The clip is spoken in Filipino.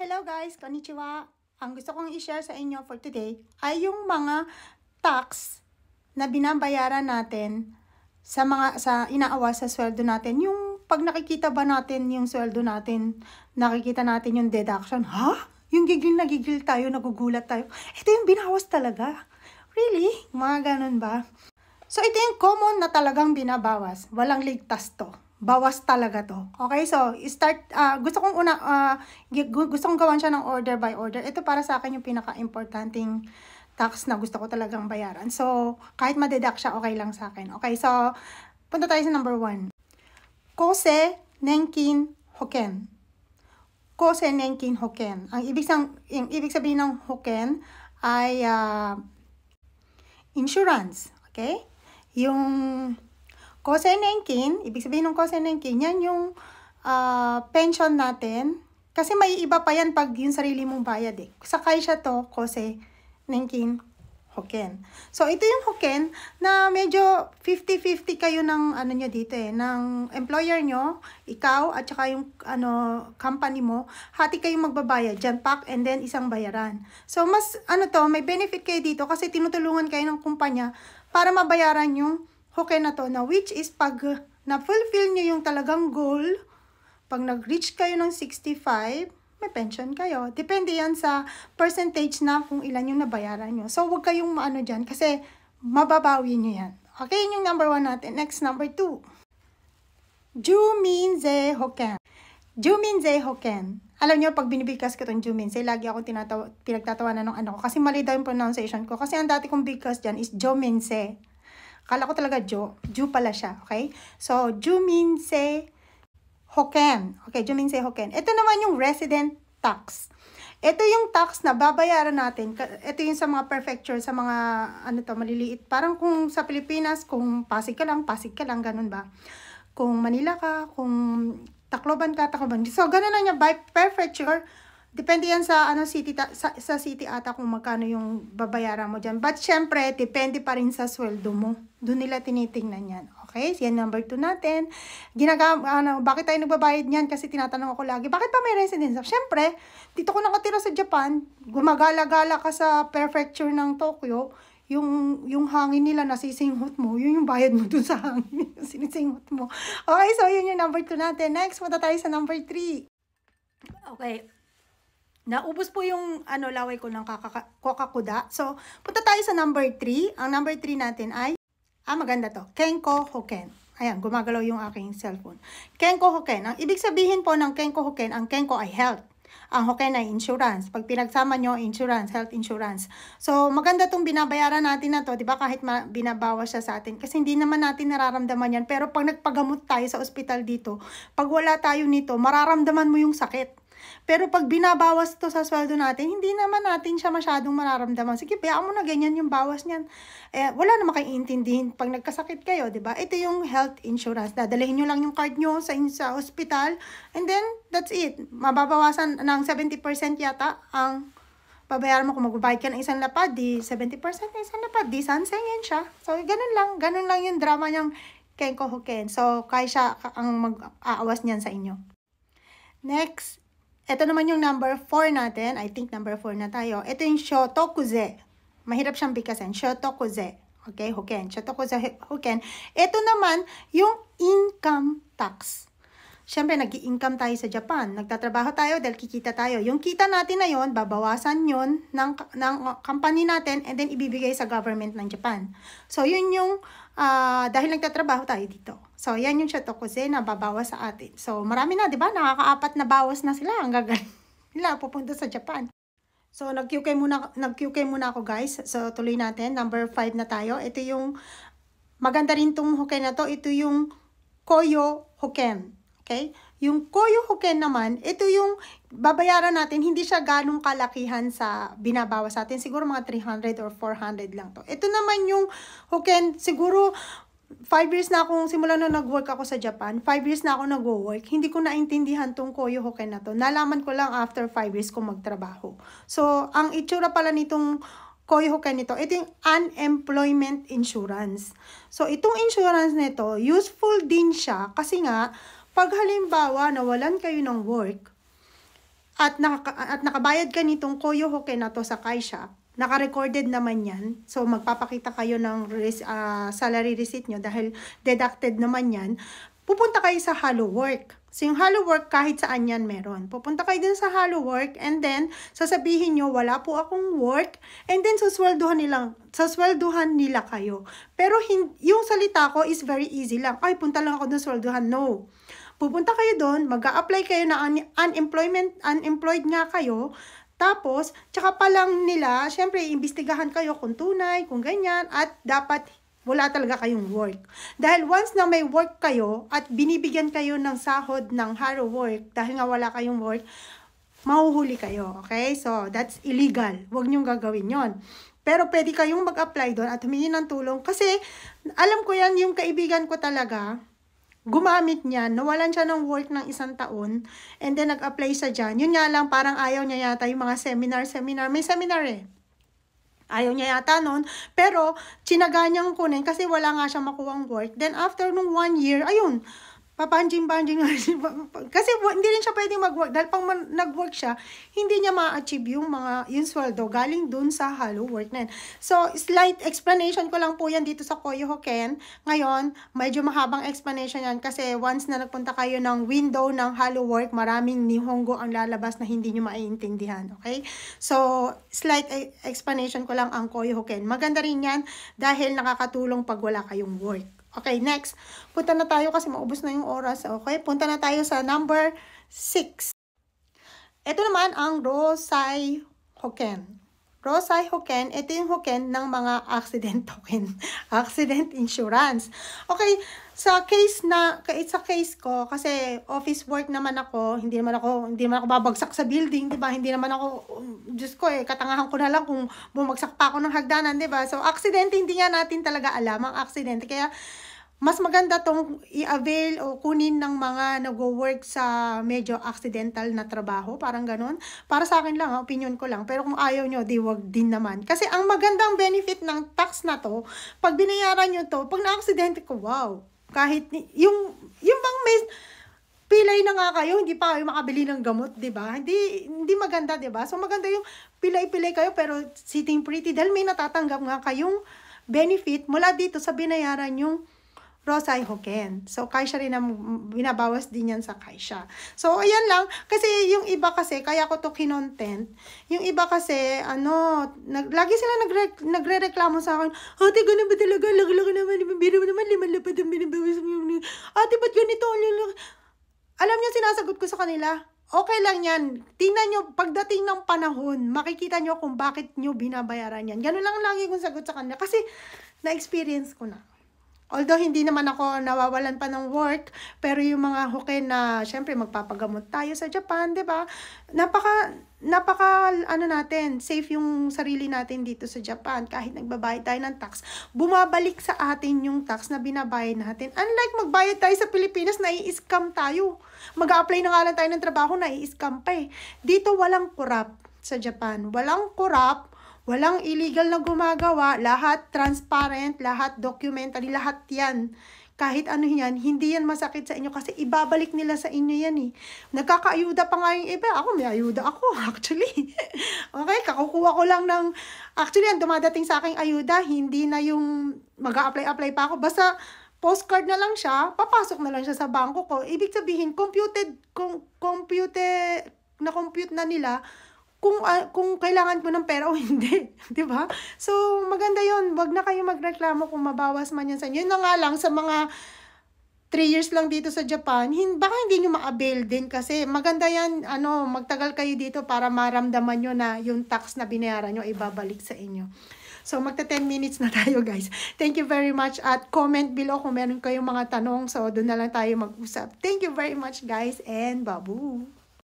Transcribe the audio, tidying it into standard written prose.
Hello guys, konnichiwa. Ang gusto kong i-share sa inyo for today ay yung mga tax na binabayaran natin sa inaawas sa sweldo natin. Yung pag nakikita ba natin yung sweldo natin, nakikita natin yung deduction. Ha? Yung gigil na gigil tayo, nagugulat tayo. Ito yung binawas talaga. Really? Mga ganun ba? So ito yung common na talagang binabawas. Walang ligtas to. Bawas talaga to. Okay, so start, gusto kong gawan siya ng order by order. Ito para sa akin yung pinaka-importanting tax na gusto ko talagang bayaran. So, kahit ma-deduct siya, okay lang sa akin. Okay, so, punta tayo sa number 1. Kose Nenkin Hoken. Kose Nenkin Hoken. Ang ibig sabihin ng Hoken ay insurance. Okay? Yung Kose Nenkin, ibig sabihin ng Kose Nenkin, yan yung pension natin. Kasi may iba pa yan pag yung sarili mong bayad eh. Sakay siya to, Kose Nenkin Hoken. So, ito yung Hoken na medyo 50-50 kayo ng ano nyo dito eh, ng employer nyo, ikaw, at saka yung company mo, hati kayong magbabayad, dyan pack, and then isang bayaran. So, mas may benefit kayo dito kasi tinutulungan kayo ng kumpanya para mabayaran yung Hoken na to, na which is pag na-fulfill nyo yung talagang goal, pag nag-reach kayo ng 65, may pension kayo. Depende yan sa percentage na kung ilan yung nabayaran nyo. So, huwag kayong dyan kasi mababawi nyo yan. Okay, yun yung number 1 natin. Next, number 2. Juminze Hoken. Juminze Hoken. Alam nyo, pag binibigkas ko itong Juminze, lagi ako pinagtatawanan ng anak ko kasi mali daw yung pronunciation ko. Kasi ang dati kong bigkas dyan is Jominze. Akala ko talaga Ju pala siya, okay? So, Juminze Hoken. Okay, Juminze Hoken. Ito naman yung resident tax. Ito yung tax na babayaran natin. Ito yung sa mga prefecture, sa mga, maliliit. Parang kung sa Pilipinas, kung Pasig ka lang, ganun ba? Kung Manila ka, kung Tacloban ka, Tacloban. So, ganun na niya, by prefecture. Depende yan sa city sa city ata kung magkano yung babayaran mo diyan. But syempre, depende pa rin sa sweldo mo. Doon nila tinitingnan yan. Okay? So yan number 2 natin. Bakit tayo nagbabayad niyan? Kasi tinatanong ako lagi, bakit pa may residence? Syempre, dito ko nakatira sa Japan, gumagala-gala ka sa prefecture ng Tokyo, yung hangin nila nasisinghot mo, yun yung bayad mo dun sa hangin, sinisinghot mo. Okay, so yun yung number 2 natin. Next, punta tayo sa number 3. Okay. Naubos po yung laway ko ng kokakuda. So, punta tayo sa number 3. Ang number 3 natin ay, maganda to, Kenko Hoken. Ayan, gumagalaw yung aking cellphone. Kenko Hoken. Ang ibig sabihin po ng Kenko Hoken, ang Kenko ay health. Ang Hoken ay insurance. Pag pinagsama nyo, insurance, health insurance. So, maganda tong binabayaran natin na to, di ba? Kahit binabawas siya sa atin. Kasi hindi naman natin nararamdaman yan. Pero pag nagpagamot tayo sa ospital dito, pag wala tayo nito, mararamdaman mo yung sakit. Pero pag binabawas to sa sweldo natin, hindi naman natin siya masyadong mararamdaman. Sige, bayaan mo na ganyan yung bawas niyan. Wala naman kayong iintindihin pag nagkasakit kayo, di ba? Ito yung health insurance. Dadalhin nyo lang yung card nyo sa hospital, and then, that's it. Mababawasan ng 70% yata ang babayaran mo. Kung magbabayad ka ng isang lapad, di 70% ng isang lapad, di sansengin siya. So, ganun lang yung drama niyang Kenko Hoken. So, kaya siya ang mag-aawas niyan sa inyo. Next, ito naman yung number 4 natin. I think number 4 na tayo. Ito yung Shotokuze. Mahirap siyang bigkasin. Shotokuze. Okay, Hoken. Shotokuze Hoken. Ito naman yung income tax. Siyempre, nag-i-income tayo sa Japan. Nagtatrabaho tayo dahil kikita tayo. Yung kita natin na yon, babawasan yon ng company natin and then ibibigay sa government ng Japan. So, yun yung dahil nagtatrabaho tayo dito. So, yan yung Shotokuze na babawas sa atin. So, marami na, di ba? Nakaka-4 na bawas na sila. Ang gagaling nila pupunta sa Japan. So, nag-QK muna ako, guys. So, tuloy natin. Number 5 na tayo. Ito yung, maganda rin tong Hoken na to. Ito yung Koyo Hoken. Okay? Yung Koyo Hoken naman, ito yung babayaran natin, hindi siya ganong kalakihan sa binabawas sa atin. Siguro mga 300 or 400 lang to. Ito naman yung Hoken, siguro 5 years na akong, simula na nag-work ako sa Japan, 5 years na ako nag-work, hindi ko naintindihan tong Koyo Hoken na to. Nalaman ko lang after 5 years ko magtrabaho. So, ang itsura pala nitong Koyo Hoken nito, ito yung unemployment insurance. So, itong insurance nito, useful din siya kasi nga, pag halimbawa nawalan kayo ng work, at nakabayad ka nitong Koyo Hoken na to sa Kaisha, naka-recorded naman yan. So, magpapakita kayo ng salary receipt nyo dahil deducted naman yan. Pupunta kayo sa Hello Work. So, yung Hello Work, kahit saan yan meron. Pupunta kayo din sa Hello Work and then, sasabihin nyo, wala po akong work. And then, saswelduhan nila kayo. Pero, yung salita ko is very easy lang. Ay, punta lang ako dun swelduhan. No. Pupunta kayo doon, mag-a-apply kayo na unemployed nga kayo, tapos, tsaka pa lang nila, syempre, imbestigahan kayo kung tunay, kung ganyan, at dapat wala talaga kayong work. Dahil once na may work kayo, at binibigyan kayo ng sahod ng Hello Work, dahil nga wala kayong work, mahuhuli kayo, okay? So, that's illegal. Huwag niyong gagawin yon. Pero pwede kayong mag-apply doon at humingi ng tulong, kasi, alam ko yan, yung kaibigan ko talaga, gumamit niya, nawalan siya ng work ng 1 taon, and then nag-apply siya dyan. Yun nga lang, parang ayaw niya yata yung mga seminar, may seminar eh. Ayaw niya yata nun, pero tsinaga niyang kunin kasi wala nga siya makuwang work. Then after nung 1 year, ayun, papanjing-banjing kasi hindi rin siya pwedeng mag-work dahil pang nag-work siya, hindi niya ma-achieve yung sweldo galing dun sa Hello Work na yun. So, slight explanation ko lang po yan dito sa Koyo Hoken. Ngayon, medyo mahabang explanation yan kasi once na nagpunta kayo ng window ng Hello Work, maraming Nihongo ang lalabas na hindi nyo maiintindihan. Okay? So, slight explanation ko lang ang Koyo Hoken. Maganda rin yan dahil nakakatulong pag wala kayong work. Okay, next. Punta na tayo kasi maubos na yung oras. Okay, punta na tayo sa number 6. Ito naman ang Rosai Hoken. Rosai Hoken, ito yung Hoken ng mga accident token. Accident insurance. Okay, sa case ko, kasi office work naman ako, hindi naman ako babagsak sa building, 'di ba? Hindi naman ako, Diyos ko katangahan ko na lang kung bumagsak pa ako ng hagdanan, 'di ba? So, accident, hindi nga natin talaga alam ang accident. Kaya, mas maganda tong i-avail o kunin ng mga nag-work sa medyo accidental na trabaho, parang ganun. Para sa akin lang, opinion ko lang. Pero kung ayaw nyo, di wag din naman. Kasi ang magandang benefit ng tax na to, pag binayaran nyo to, pag na-aksidente ko, wow. Kahit yung bang may pilay na nga kayo, hindi pa kayo makabili ng gamot, di ba? Hindi maganda, di ba? So maganda yung pilay-pilay kayo pero sitting pretty dahil may natatanggap nga kayong benefit mula dito sa binayaran yung Rosai Hoken. So, Kaisha rin na binabawas din yan sa Kaisha. So, ayan lang. Kasi yung iba kasi, kaya ko to kinontent. Yung iba kasi, lagi sila nagre-reklamo sa akin, ate, ganun ba talaga? Laki-laki naman, biro naman, 5 lapad ang binabawas mo. Ate, ba't ganito? Alam niyo, sinasagot ko sa kanila, okay lang yan. Tingnan nyo, pagdating ng panahon, makikita nyo kung bakit nyo binabayaran yan. Ganun lang lagi kong sagot sa kanila. Kasi, na-experience ko na. Although, hindi naman ako nawawalan pa ng work, pero yung mga Hoken na, syempre, magpapagamot tayo sa Japan, di ba? Natin, safe yung sarili natin dito sa Japan. Kahit nagbabayad tayo ng tax, bumabalik sa atin yung tax na binabayad natin. Unlike magbayad tayo sa Pilipinas, nai-scam tayo. Mag-a-apply na nga lang tayo ng trabaho, nai-scam pa eh. Dito, walang corrupt sa Japan. Walang corrupt. Walang illegal na gumagawa, lahat transparent, lahat documentary, lahat yan. Kahit ano yan, hindi yan masakit sa inyo kasi ibabalik nila sa inyo yan eh. Nagkakaayuda pa nga yung iba. Ako, may ayuda ako actually. Okay, kakukuha ko lang ng, actually, ang dumadating sa aking ayuda, hindi na yung mag-a-apply pa ako. Basta, postcard na lang siya, papasok na lang siya sa bangko ko. Ibig sabihin, compute na nila, kung kailangan ko ng pera o hindi, 'di ba? So, maganda 'yon. Wag na kayo magreklamo kung mabawas man 'yan sa inyo. Yun na nga lang sa mga 3 years lang dito sa Japan, baka hindi nyo ma-avail din kasi maganda 'yan, magtagal kayo dito para maramdaman nyo na yung tax na binayaran nyo ibabalik sa inyo. So, magta 10 minutes na tayo, guys. Thank you very much at comment below kung meron kayong mga tanong. So, doon na lang tayo mag-usap. Thank you very much, guys, and babu!